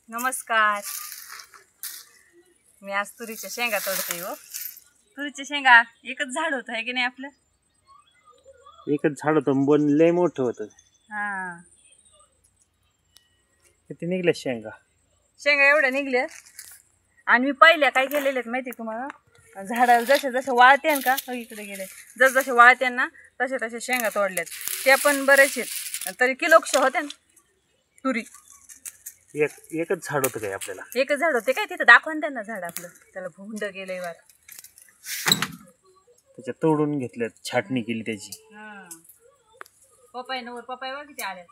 नमस्कार. मी आज तुरीच्या शेंगा तोडते हो. तुरीच्या शेंगा एकच झाड होतं आहे की नाही आपलं? एकच झाड होतं पण लय मोठं होतं. हा, किती निघल्या शेंगा? शेंगा एवढ्या निघल्या. आणि मी पहिल्या काय केलेले आहेत माहिती तुम्हाला? झाडाला जसे जसे वाळते का इकडे गेले, जसे वाळते ना तसे तसे शेंगा तोडल्यात. त्या पण बरेच आहेत, तरी किलोक्ष होते ना तुरी. एकच झाड होतं काय आपल्याला? एकच झाड होते काय? तिथं दाखवा ना त्यांना झाड आपलं. त्याला भुंड गेलंय वार. त्याच्या तोडून घेतल्यात, छाटणी केली त्याची. हा, पपाय नवर पपाय बघ किती आल्या.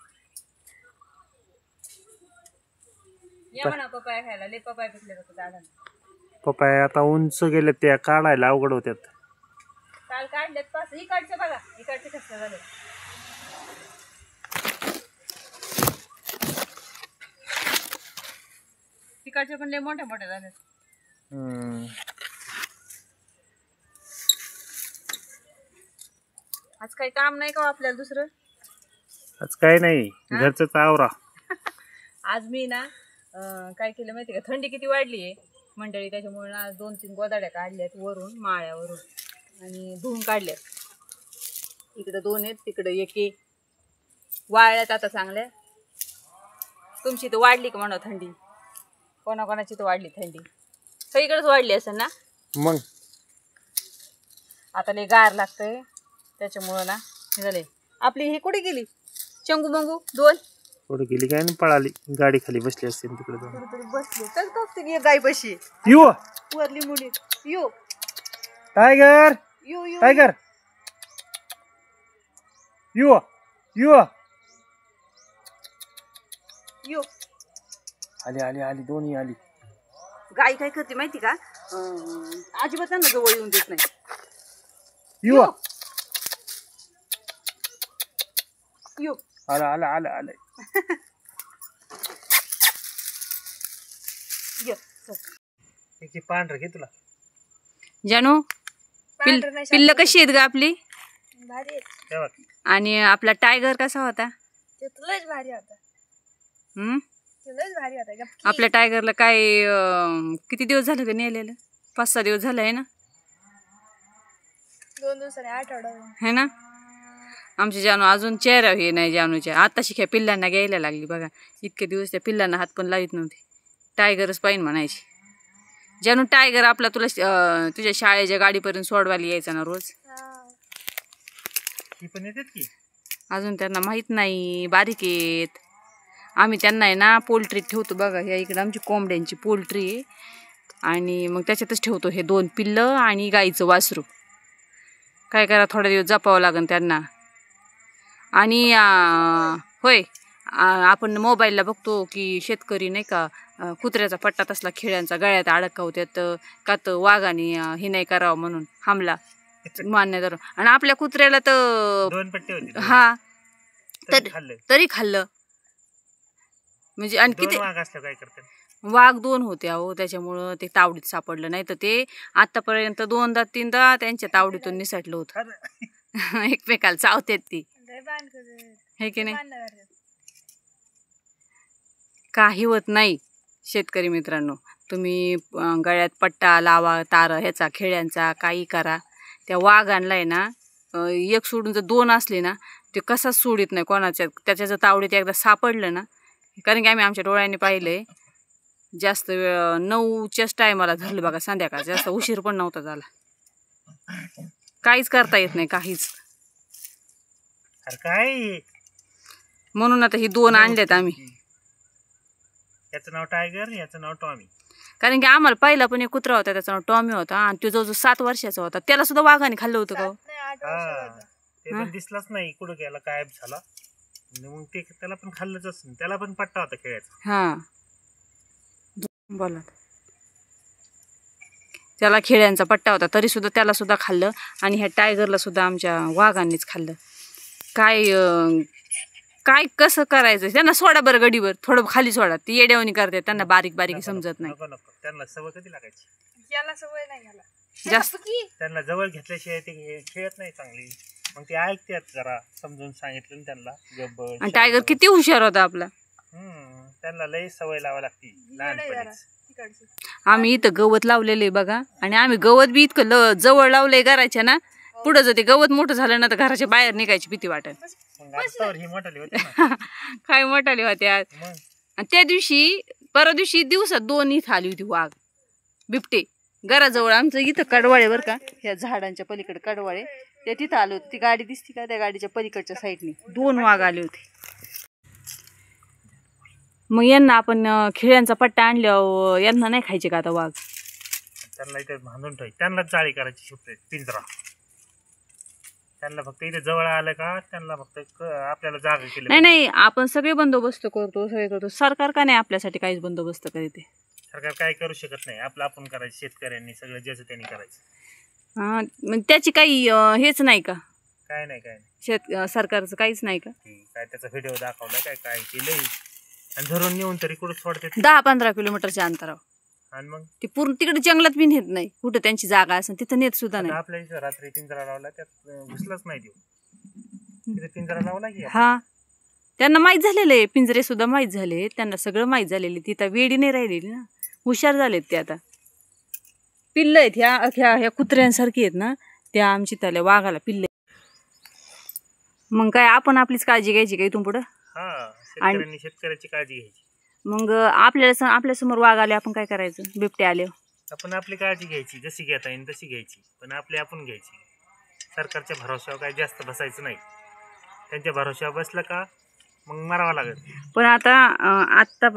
या म्हणा पपाया खायला, लय पपाय पिकले होते झाडाला. पपाया आता उंच गेले, त्या काढायला अवघड होत्यात. काल काढलेत पाच. इकडचे बघा, इकडचे कसं झाले. तिकडचे पण लय मोठे मोठे झाले. आज काही काम नाही का आपल्याला दुसरं? आज काय नाही, घरचंच आवरा. आज मी ना काय केलं माहिती का? थंडी किती वाढली आहे मंडळी, त्याच्यामुळे ना 2-3 गोदाड्या काढल्यात वरून माळ्यावरून आणि धुवून काढल्यात. इकडं 2 आहेत, तिकडं 1 आहे. वाळल्यात आता चांगल्या. तुमची तर वाढली का म्हणा थंडी? कोणाकोणाची तर वाढली थंडी, सगळीकडेच वाढली असेल ना. मग आता लय गार लागतंय, त्याच्यामुळं ना हे झाले. आपली ही कुठे गेली चंगू मंगू 2? कुठे गेली काय? पळाली, गाडी खाली बसली असते तिकडे जाऊन. कुठेतरी बसली. चल तो गाय बशी यो वरली मुली. यो टायगर, यो यो टायगर, यो यो. यो. आली आली आली, दोन्ही आली. गाय काय करते माहिती का? अजिबात त्यांना जवळ येऊन देत नाही. यो यो. आला आला आला आला. पांढर घे तुला. जानू, पिल्ल कशी आहेत ग आपली? भारी आहे. आणि आपला टायगर कसा होता? ते तुलाच भारी होता. तुलाच भारी होता. आपल्या टायगरला काय किती दिवस झाले का नेलेलं? 5-6 दिवस झाले आहे ना? 2 दिवसाने आठवडा है ना. आमची जानू अजून चेहरा हे नाही जानूच्या. आता शिक्या पिल्लांना घ्यायला लागली बघा. इतके दिवस त्या पिल्लांना हात पण लावित नव्हते. टायगरच पाहिजे म्हणायची. जानू टायगर आपला तुला तुझ्या शाळेच्या गाडीपर्यंत सोडवायला यायचा ना रोज? पण येतात की अजून त्यांना माहित नाही, बारीक आहेत. आम्ही त्यांना आहे ना पोल्ट्रीत ठेवतो बघा. ह्या इकडं आमची कोंबड्यांची पोल्ट्री आहे आणि मग त्याच्यातच ठेवतो हे 2 पिल्लं आणि गाईचं वासरू. काय करा, थोडा दिवस जपावं लागेल त्यांना. आणि होय, आपण मोबाईलला बघतो की शेतकरी नाही का कुत्र्याचा पट्टा तसला खेळ्यांचा गळ्यात अडकवत्यात का, तर वाघाने हे नाही करावं म्हणून हमला मान्य धरून. आणि आपल्या कुत्र्याला तर 2 पट्टे होते. हा, तरी खाल्लं. म्हणजे आणि किती वाघ असलं काय करते? वाघ 2 होते अहो, त्याच्यामुळं ते तावडीत सापडलं. नाही तर ते आतापर्यंत 2दा-3दा त्यांच्या तावडीतून निसटलं होतं. एकमेकाला चावतात ती, हे की नाही. काही होत नाही शेतकरी मित्रांनो. तुम्ही गळ्यात पट्टा लावा, तार ह्याचा खेळ्यांचा, काही करा. त्या वाघांना आहे ना, 1 सोडून जर 2 असले ना, ते कसाच सोडित नाही कोणाच्या. त्याच्या जर तावडीत एकदा सापडलं ना, कारण की आम्ही आमच्या डोळ्यांनी पाहिलंय. जास्त वेळ 9च्याच टायमाला धरलं बघा, संध्याकाळचं. जास्त उशीर पण नव्हता झाला. काहीच करता येत नाही, काहीच. काय म्हणून आता ही 2 आणल्यात आम्ही. याचं नाव टायगर, याचं नाव टॉमी. कारण की आम्हाला पहिला पण एक कुत्रा होता, त्याचं नाव टॉमी होता. आणि तो जवळजवळ 7 वर्षाचा होता. त्याला सुद्धा वाघाने खाल्लं होतं का? ते पण दिसलाच नाही, कुठं गेला, गायब झाला. मग ते त्याला पण खाल्लंच असं. त्याला पण पट्टा होता खेळायचा. हा, बोला. त्याला खेळ्यांचा पट्टा होता, तरी सुद्धा त्याला सुद्धा खाल्लं. आणि ह्या टायगरला सुद्धा आमच्या वाघांनीच खाल्लं. काय कसं करायचं? त्यांना सोडा बरं गडीवर, थोडं खाली सोडा. ती येड्यावणी करते, त्यांना बारीक बारीक समजत नाही. त्यांना सवय कधी लागायची? याला सवय नाही याला जास्त. त्यांना जवळ घेतल्याशिवाय ते खेळत नाही चांगली. मग ते ऐकतात, जरा समजून सांगितलं त्यांना. आणि टायगर किती हुशार होता आपला. त्यांना लई सवय लावा लागती लहानपणीच. तिकडची आम्ही इथं गवत लावलेलं आहे बघा, आणि आम्ही गवत बी इतकं जवळ लावलंय घराच्या ना, पुढं जर ते गवत मोठं झालं ना तर घराच्या बाहेर निघायची भीती वाटेल. मग आता ही मोठाली होती ना. काय मोठाले होते आज. मग आणि त्या दिवशी परवा दिवशी दिवसात 2 इथं आली होती वाघ बिबटे घराजवळ. आमचं इथं कडवाळे बरं का, ह्या झाडांच्या पलीकडे कडवाळे, त्या तिथं आले होते. ती गाडी दिसती का, त्या गाडीच्या पलीकडच्या साईडने 2 वाघ आले होते. मग यांना आपण खिळ्यांचा पट्टा आणल्यावर यांना नाही खायचे का आता वाघ? त्यांना इथे बांधून ठेवायची, त्यांना जाळी करायची शिफ्ट पिंजरा. त्यांना फक्त इथे जवळ आलं का त्यांना फक्त आपल्याला जागा केली. नाही नाही, आपण सगळे बंदोबस्त करतो, सगळे करतो. सरकार का नाही आपल्यासाठी काहीच बंदोबस्त करीत? सरकार काय करू शकत नाही, आपलं आपण करायचं. शेतकऱ्यांनी सगळं ज्याचं त्यांनी करायचं. हा, मग त्याची काही हेच नाही का? काय नाही काय नाही. सरकारचं काहीच नाही का? काय त्याचा व्हिडिओ दाखवला काय काय केलंय, आणि धरून नेऊन तरी कुठं सोडते. 10-15 किलोमीटरच्या अंतरावर. आणि मग ती पूर्ण तिकडे जंगलात बी नेत नाही. कुठं त्यांची जागा असेल तिथं नेत सुद्धा नाही. आपल्या इथं रात्री पिंजरा लावला, त्यात घुसलाच नाही देऊ. तिथे पिंजरा लावला की हा, त्यांना माहीत झालेलं आहे, पिंजरे सुद्धा माहीत झाले, त्यांना सगळं माहीत झालेलं. तिथं वेडी नाही राहिलेली ना, हुशार झालेत ते. आता पिल्ल आहेत ह्या कुत्र्यांसारखी आहेत ना, त्या आमची त्याला वाघाला पिल्ल. मग काय आपण आपलीच काळजी घ्यायची का इथून पुढं? हा, शेतकऱ्यांनी शेतकऱ्याची काळजी घ्यायची. मग आपल्या समोर वाघ आले, आपण काय करायचं? बिबटे आले, आपण आपली काळजी घ्यायची, जशी घेता येईल तशी घ्यायची, पण आपली आपण घ्यायची. सरकारच्या भरोश्यावर काय जास्त बसायचं नाही. त्यांच्या भरोश्यावर बसलं का मग मरावं लागेल. पण आत्ता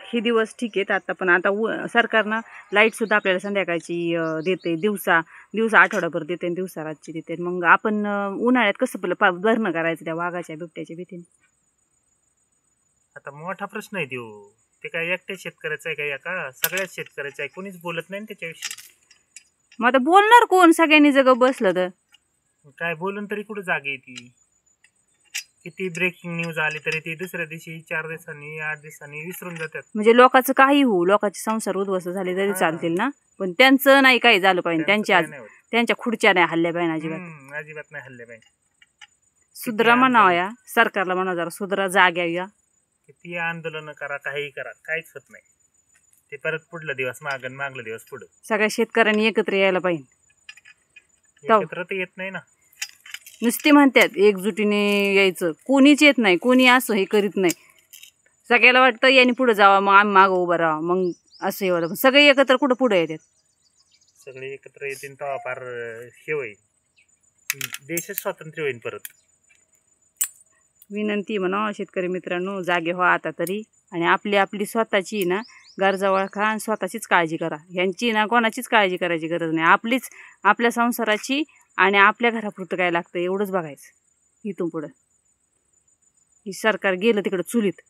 हे दिवस ठीक आहेत आता, पण आता सरकारनं लाईट सुद्धा आपल्याला संध्याकाळची देते, दिवसा आठवडाभर देते, दिवसा रातची देते. मग आपण उन्हाळ्यात कसं भरणं करायचं त्या वाघाच्या बिबट्याच्या भीतीने? आता मोठा प्रश्न आहे तो. ते काय एकट्या शेतकऱ्याचा आहे का, का सगळ्याच शेतकऱ्याचा आहे? कोणीच बोलत नाही त्याच्याविषयी. मग आता बोलणार कोण? सगळ्यांनी जग बसलं तर काय बोलून तरी कुठं जागे येते? किती ब्रेकिंग न्यूज आली तरी ती दुसऱ्या दिवशी 4 दिवसांनी 8 दिवसांनी विसरून जातात. म्हणजे लोकांचं काही होऊ, लोकांचे संसार उद्ध्वस्त झाले तरी चालतील ना, पण त्यांचं नाही काही झालं पाहिजे. त्यांच्या खुर्च्या नाही हल्ल्या पाहिजे अजिबात. अजिबात नाही हल्ले पाहिजे. सुधरा म्हणावं या सरकारला, म्हणा जरा सुधरा, जाग्या या. किती आंदोलन करा, काही करा, काहीच होत नाही. ते परत पुढला दिवस मागला दिवस पुढं. सगळ्या शेतकऱ्यांनी एकत्र यायला पाहिजे. एकत्र तर येत नाही ना, नुसते म्हणतात एकजुटीने यायचं, कोणीच येत नाही. कोणी असं हे करीत नाही. सगळ्याला वाटतं यांनी पुढे जावा, मग आम्ही मागं उभं राहा, मग असं एवढं. सगळे एकत्र कुठं पुढे येतात? सगळे एकत्र येतील तेव्हा फार हे होईल, देशच स्वातंत्र्य होईल परत. विनंती म्हणा शेतकरी मित्रांनो, जागे व्हा आता तरी, आणि आपली स्वतःची ना गरजा ओळखा आणि स्वतःचीच काळजी करा. यांची ना कोणाचीच काळजी करायची गरज नाही. आपल्या संसाराची आणि आपल्या घरापुरतं काय लागतं एवढंच बघायचं इथून पुढं. ही सरकार गेलं तिकडं चुलीत.